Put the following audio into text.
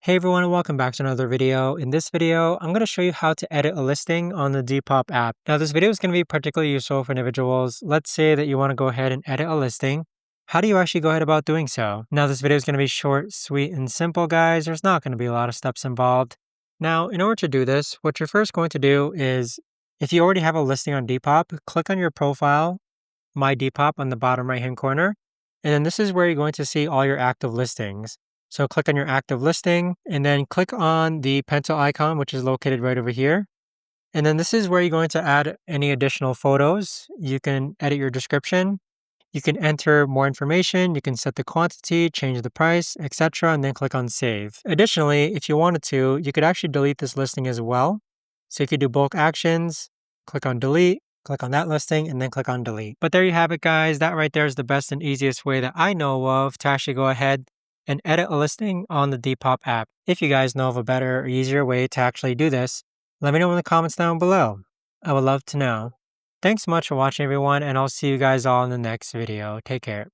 Hey everyone, and welcome back to another video. In this video, I'm going to show you how to edit a listing on the Depop app. Now, this video is going to be particularly useful for individuals. Let's say that you want to go ahead and edit a listing. How do you actually go ahead about doing so? Now, this video is going to be short, sweet, and simple, guys. There's not going to be a lot of steps involved. Now, in order to do this, what you're first going to do is, if you already have a listing on Depop, click on your profile, My Depop on the bottom right-hand corner, and then this is where you're going to see all your active listings. So click on your active listing and then click on the pencil icon, which is located right over here. And then this is where you're going to add any additional photos. You can edit your description. You can enter more information. You can set the quantity, change the price, etc. And then click on save. Additionally, if you wanted to, you could actually delete this listing as well. So you could do bulk actions, click on delete, click on that listing, and then click on delete. But there you have it, guys. That right there is the best and easiest way that I know of to actually go ahead and edit a listing on the Depop app. If you guys know of a better or easier way to actually do this, let me know in the comments down below. I would love to know. Thanks so much for watching, everyone, and I'll see you guys all in the next video. Take care.